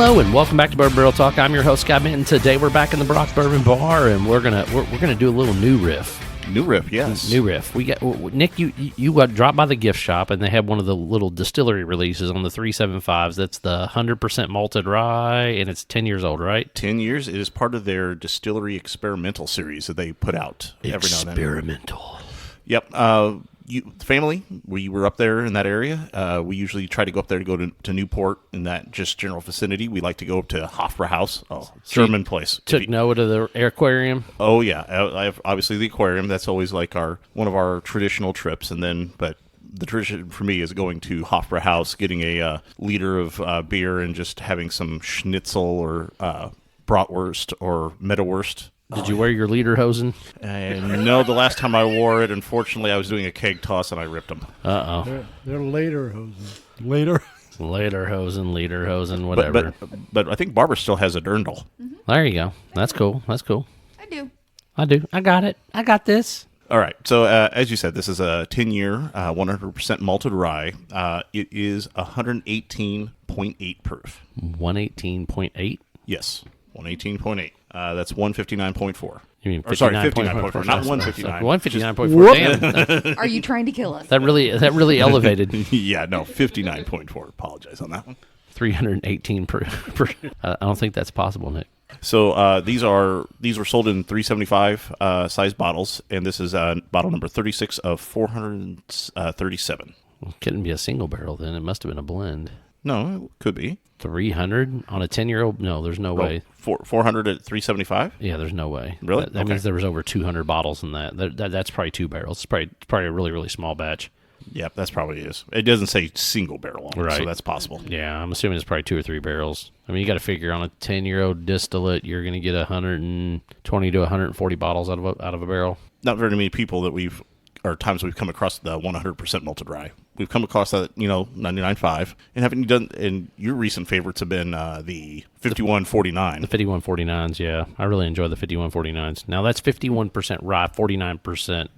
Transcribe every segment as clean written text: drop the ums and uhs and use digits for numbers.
Hello and welcome back to Bourbon Barrel Talk. I'm your host, Scott Minton. Today we're back in the Brock Bourbon Bar, and we're gonna do a little new riff. New riff, yes. New riff. We got Nick. You dropped by the gift shop, and they have one of the little distillery releases on the 375s. That's the 100% malted rye, and it's 10 years old, right? 10 years. It is part of their distillery experimental series that they put out every now and then. Experimental. Yep. Family, we were up there in that area. We usually try to go up there to go to Newport in that just general vicinity. We like to go up to Hofbrauhaus, German place. Took Noah to the aquarium. Oh yeah, I have obviously the aquarium. That's always like one of our traditional trips. But the tradition for me is going to Hofbrauhaus, getting a liter of beer, and just having some schnitzel or bratwurst or Mettwurst. Did you wear your lederhosen? No, the last time I wore it, unfortunately, I was doing a keg toss and I ripped them. Uh-oh. They're lederhosen. Lederhosen, whatever. But I think Barbara still has a dirndl. Mm-hmm. There you go. That's cool. I do. I got it. I got this. All right. So, as you said, this is a 10-year, 100% malted rye. It is 118.8 proof. 118.8? Yes, 118.8. That's 159.4. You mean 59.4, not 159. 159.4. Damn. Are you trying to kill us? That really elevated. Yeah, no, 59.4. Apologize on that one. 318 per I don't think that's possible, Nick. So these were sold in 375 size bottles, and this is bottle number 36 of 437. Well, it couldn't be a single barrel then. It must have been a blend. No, it could be. 300 on a 10-year-old? No, there's no way. 400 at 375? Yeah, there's no way. Really? That means there was over 200 bottles in that. That's probably 2 barrels. It's probably a really, really small batch. Yep, that's probably is. It doesn't say single barrel on it, right. So that's possible. Yeah, I'm assuming it's probably 2 or 3 barrels. I mean, you got to figure on a 10-year-old distillate, you're going to get 120 to 140 bottles out of a barrel. Not very many people times we've come across the 100% malted rye. We've come across that, 99.5. And haven't you done? And your recent favorites have been the 51.49. The 51.49s, yeah. I really enjoy the 51.49s. Now that's 51% rye, 49%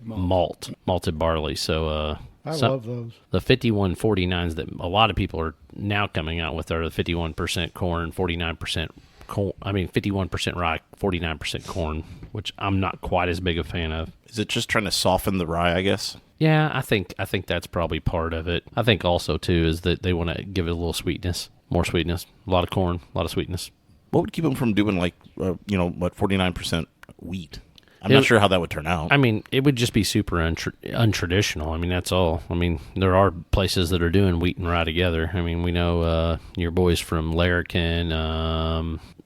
malted barley. So I love those. The 51.49s that a lot of people are now coming out with are the 51% corn, 49% corn. I mean, 51% rye, 49% corn, which I'm not quite as big a fan of. Is it just trying to soften the rye, I guess? Yeah, I think that's probably part of it. I think also, too, is that they want to give it a little sweetness, more sweetness, a lot of corn, a lot of sweetness. What would keep them from doing 49% wheat? I'm not sure how that would turn out. I mean, it would just be super untraditional. I mean, that's all. I mean, there are places that are doing wheat and rye together. I mean, we know your boys from Larrikin,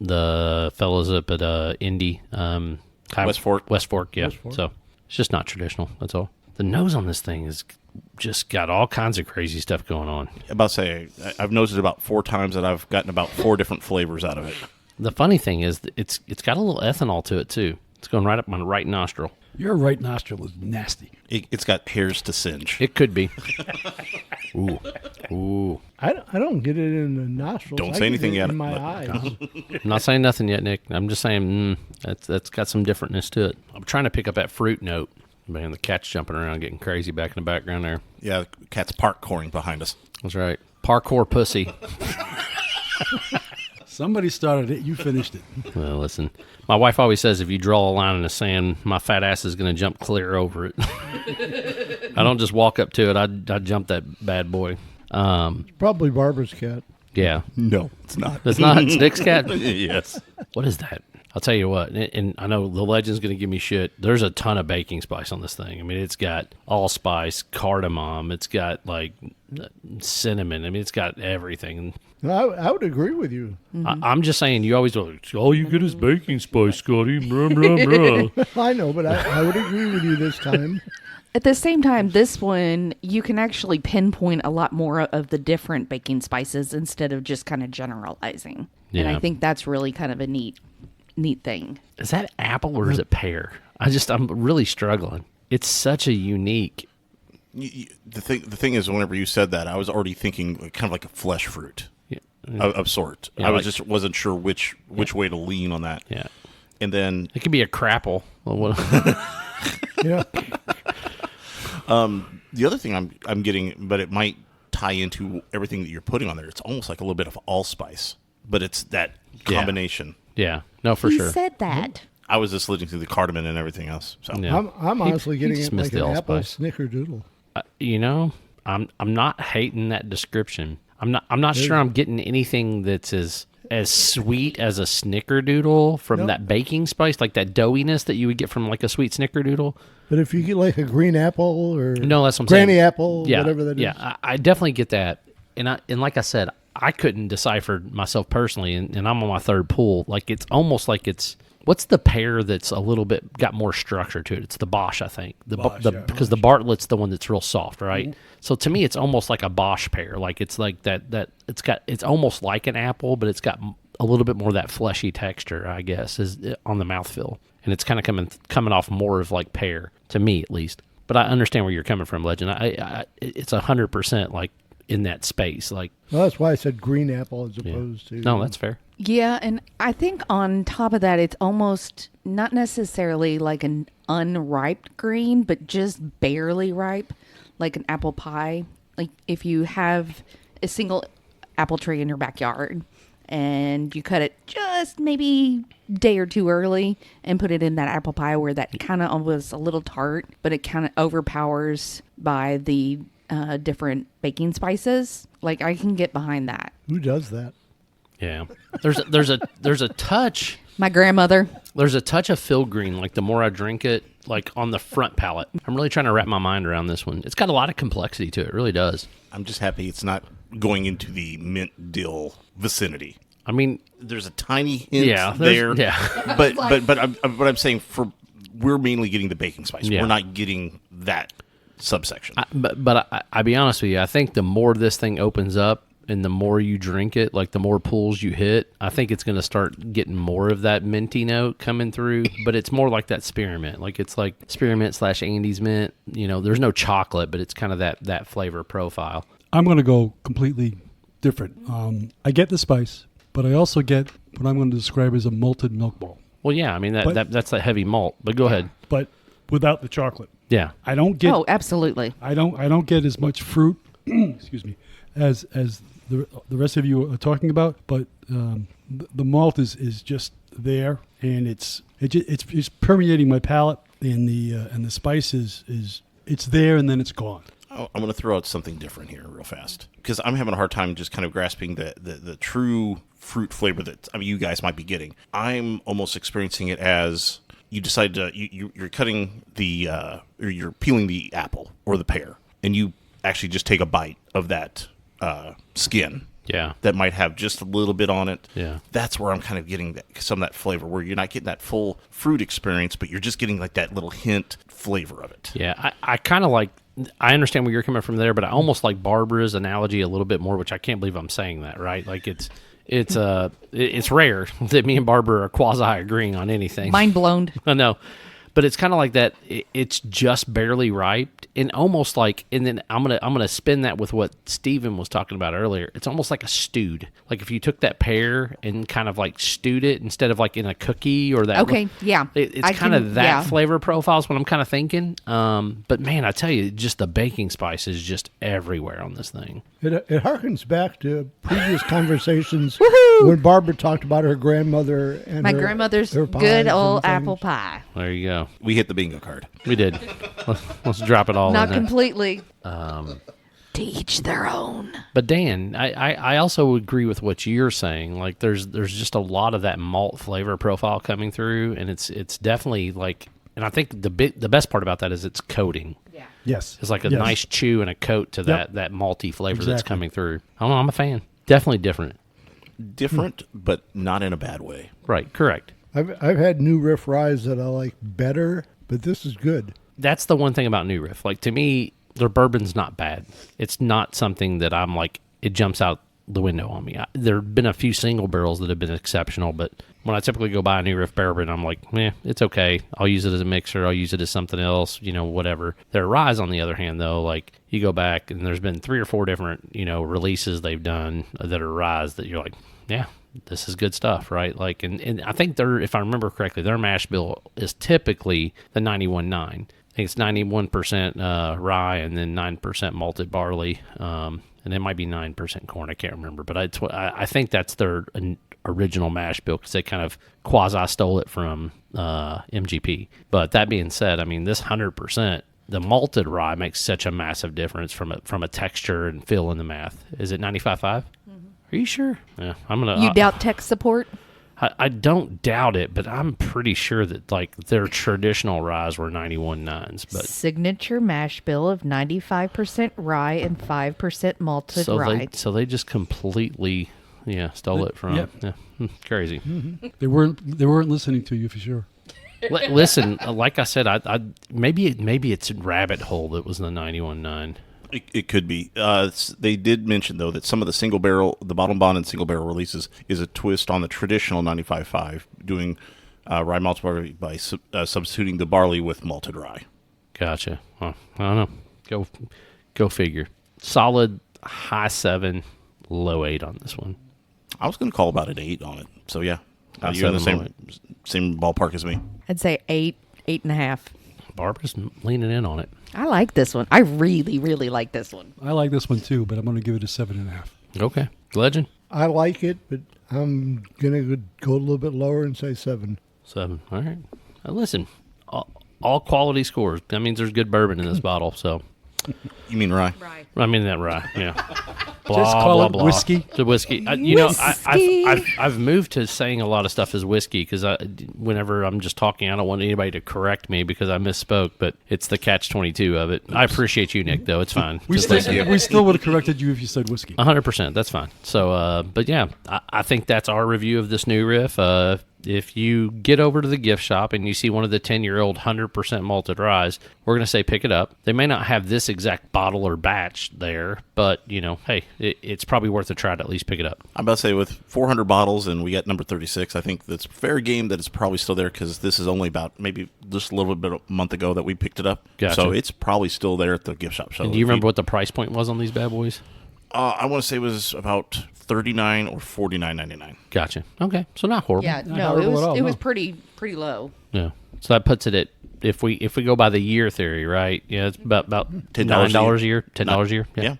the fellas up at Indy. West Fork, yeah. West Fork. So it's just not traditional. That's all. The nose on this thing is just got all kinds of crazy stuff going on. About to say, I've nosed it about 4 times, and I've gotten about 4 different flavors out of it. The funny thing is, that it's got a little ethanol to it too. It's going right up my right nostril. Your right nostril is nasty. It's got hairs to singe. It could be. Ooh. I don't get it in the nostrils. Don't say anything yet. In my eyes. I'm not saying nothing yet, Nick. I'm just saying that's got some differentness to it. I'm trying to pick up that fruit note. Man, the cat's jumping around, getting crazy back in the background there. Yeah, the cat's parkouring behind us. That's right. Parkour pussy. Somebody started it. You finished it. Well, listen. My wife always says if you draw a line in the sand, my fat ass is going to jump clear over it. I don't just walk up to it. I jump that bad boy. It's probably Barbara's cat. Yeah. No, it's not. It's not. It's Nick's cat? Yes. What is that? I'll tell you what, and I know the legend's going to give me shit. There's a ton of baking spice on this thing. I mean, it's got allspice, cardamom. It's got, cinnamon. I mean, it's got everything. I would agree with you. Mm-hmm. I'm just saying, you always go, all you get is baking spice, Scotty. Blah, blah, blah. I know, but I would agree with you this time. At the same time, this one, you can actually pinpoint a lot more of the different baking spices instead of just kind of generalizing. Yeah. And I think that's really kind of a neat thing. Is that apple or is it pear? I'm really struggling. It's such a unique. The thing is, whenever you said that, I was already thinking kind of like a flesh fruit of sort. Yeah, I wasn't sure which way to lean on that. Yeah. And then it could be a crapple. Yeah. The other thing I'm getting, but it might tie into everything that you're putting on there. It's almost like a little bit of allspice. but it's that combination. Yeah. No, for He sure. said that. I was just listening to the cardamom and everything else. So Yeah. I'm honestly He getting just it missed like the an apple allspice. snickerdoodle. You know, I'm not hating that description. I'm not sure I'm getting anything that's as sweet as a snickerdoodle from Nope. that baking spice, like that doughiness that you would get from like a sweet snickerdoodle. But if you get like a green apple or No, that's what I'm granny saying. apple, Yeah, whatever that is. yeah, I definitely get that. And like I said, I couldn't decipher myself personally, and I'm on my third pull. Like it's almost like it's what's the pear that's a little bit got more structure to it? It's the Bosch, I think. Because the Bartlett's the one that's real soft, right? Mm-hmm. So to me, it's almost like a Bosch pear. Like it's like that it's almost like an apple, but it's got a little bit more of that fleshy texture, I guess, is on the mouthfeel, and it's kind of coming off more of like pear to me at least. But I understand where you're coming from, Legend. It's 100% like in that space, like. Well, that's why I said green apple as opposed to. No, that's fair. Yeah, and I think on top of that, it's almost not necessarily like an unripe green, but just barely ripe, like an apple pie. Like if you have a single apple tree in your backyard and you cut it just maybe a day or two early and put it in that apple pie where that kind of was a little tart, but it kind of overpowers by the different baking spices. Like I can get behind that. Who does that? Yeah, there's a touch. My grandmother. There's a touch of Green. Like the more I drink it, like on the front palate. I'm really trying to wrap my mind around this one. It's got a lot of complexity to it. It really does. I'm just happy it's not going into the mint dill vicinity. I mean, There's a tiny hint there's- there. yeah. But I'm saying we're mainly getting the baking spice. Yeah. We're not getting that subsection. I'll be honest with you. I think the more this thing opens up and the more you drink it, like the more pulls you hit, I think it's going to start getting more of that minty note coming through. But it's more like that spearmint. Like it's like spearmint / Andes mint. You know, there's no chocolate, but it's kind of that flavor profile. I'm going to go completely different. I get the spice, but I also get what I'm going to describe as a malted milk ball, Well, yeah. I mean But- that's that heavy malt. But go ahead. but without the chocolate. Yeah. I don't get. Oh, absolutely. I don't get as much fruit. excuse me, as the rest of you are talking about. But the malt is just there, and it's permeating my palate, and the spice is it's there, and then it's gone. I'm going to throw out something different here real fast because I'm having a hard time just kind of grasping the true fruit flavor that you guys might be getting. I'm almost experiencing it as you decide to you're cutting or you're peeling the apple or the pear, and you actually just take a bite of that skin. Yeah. That might have just a little bit on it. Yeah. That's where I'm kind of getting some of that flavor, where you're not getting that full fruit experience, but you're just getting like that little hint flavor of it. Yeah, I kind of like. I understand where you're coming from there, but I almost like Barbara's analogy a little bit more, which I can't believe I'm saying that, right? Like it's rare that me and Barbara are quasi agreeing on anything. Mind blown. I know, but it's kind of like that. It's just barely ripe, and almost like. And then I'm gonna spin that with what Steven was talking about earlier. It's almost like a stewed. Like if you took that pear and kind of like stewed it instead of like in a cookie or that. Okay, yeah. It's kind of that flavor profile is what I'm kind of thinking. But man, I tell you, just the baking spice is just everywhere on this thing. It harkens back to previous conversations when Barbara talked about her grandmother and My her- grandmother's her pies good and old things. apple pie. There you go. We hit the bingo card. We did. Let's drop it all Not in there. completely. To each their own. But Dan, I also agree with what you're saying. Like there's just a lot of that malt flavor profile coming through, and it's definitely like. And I think the best part about that is it's coating. Yeah. Yes, It's like a Yes. nice chew and a coat to Yep. that malty flavor that's Exactly. coming through. I don't know. I'm a fan. Definitely different. Different, but not in a bad way. Right. Correct. I've had new Riff Ryes that I like better, but this is good. That's the one thing about New Riff. Like to me, their bourbon's not bad. It's not something that I'm like it jumps out the window on me. There have been a few single barrels that have been exceptional, but when I typically go buy a New Riff bourbon, I'm like, it's okay. I'll use it as a mixer. I'll use it as something else, whatever. Their Ryes, on the other hand, though, like you go back and there's been 3 or 4 different, releases they've done that are Ryes that you're like, yeah, this is good stuff, right? Like, and I think if I remember correctly, their mash bill is typically the 91.9. I think it's 91% rye and then 9% malted barley. And and it might be 9% corn. I can't remember, but I think that's their original mash bill because they kind of quasi stole it from MGP. But that being said, I mean, this 100%. The malted rye makes such a massive difference from a texture and feel in the math. Is it 95.5? Are you sure? Yeah, I'm gonna. You doubt tech support? I don't doubt it, but I'm pretty sure that like their traditional ryes were 91.9s. But signature mash bill of 95% rye and 5% malted rye. So they just completely stole it from. Yep. Yeah, crazy. They weren't listening to you for sure. Listen, like I said, I maybe it's Rabbit Hole that was the 91.9. It could be. They did mention though that some of the single barrel, the bottom bond and single barrel releases is a twist on the traditional 95.5, doing rye malted barley by substituting the barley with malted rye. Gotcha. Well, I don't know. Go figure. Solid high 7, low 8 on this one. I was going to call about an 8 on it. So yeah, you're in the same ballpark as me. I'd say 8.5. Barbara's leaning in on it. I like this one. I really, really like this one. I like this one too, but I'm going to give it a 7.5. Okay. Legend? I like it, but I'm going to go a little bit lower and say 7. 7. All right. Listen, all quality scores. That means there's good bourbon in this bottle, so. You mean rye? I mean that rye, yeah. Blah, Just call blah, it blah. whiskey. The whiskey. I've moved to saying a lot of stuff as whiskey because whenever I'm just talking, I don't want anybody to correct me because I misspoke. But it's the catch-22 of it. I appreciate you, Nick. Though it's fine. We still would have corrected you if you said whiskey. 100%. That's fine. So, but yeah, I think that's our review of this new Riff. If you get over to the gift shop and you see one of the 10-year-old 100% malted ryes, we're going to say pick it up. They may not have this exact bottle or batch there, but, hey, it's probably worth a try to at least pick it up. I'm about to say with 400 bottles and we got number 36, I think that's fair game that it's probably still there because this is only about maybe just a little bit a month ago that we picked it up. Gotcha. So it's probably still there at the gift shop. So and do you remember what the price point was on these bad boys? I want to say it was about $39 or $49.99. Gotcha. Okay, so not horrible. Yeah, Not no, horrible at all, it was no. pretty low. Yeah. So that puts it at if we go by the year theory, right? Yeah, it's about $9 a year. $10 a year. Yeah.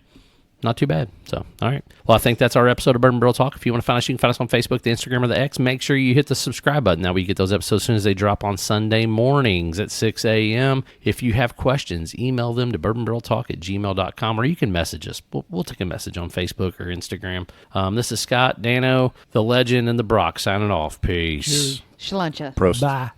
Not too bad. So, all right. Well, I think that's our episode of Bourbon Barrel Talk. If you want to find us, you can find us on Facebook, the Instagram, or the X. Make sure you hit the subscribe button. That way you get those episodes as soon as they drop on Sunday mornings at 6 a.m. If you have questions, email them to bourbonbarreltalk@gmail.com, or you can message us. We'll take a message on Facebook or Instagram. This is Scott, Dano, the Legend, and the Brock signing off. Peace. Shalancha. Prost. Bye.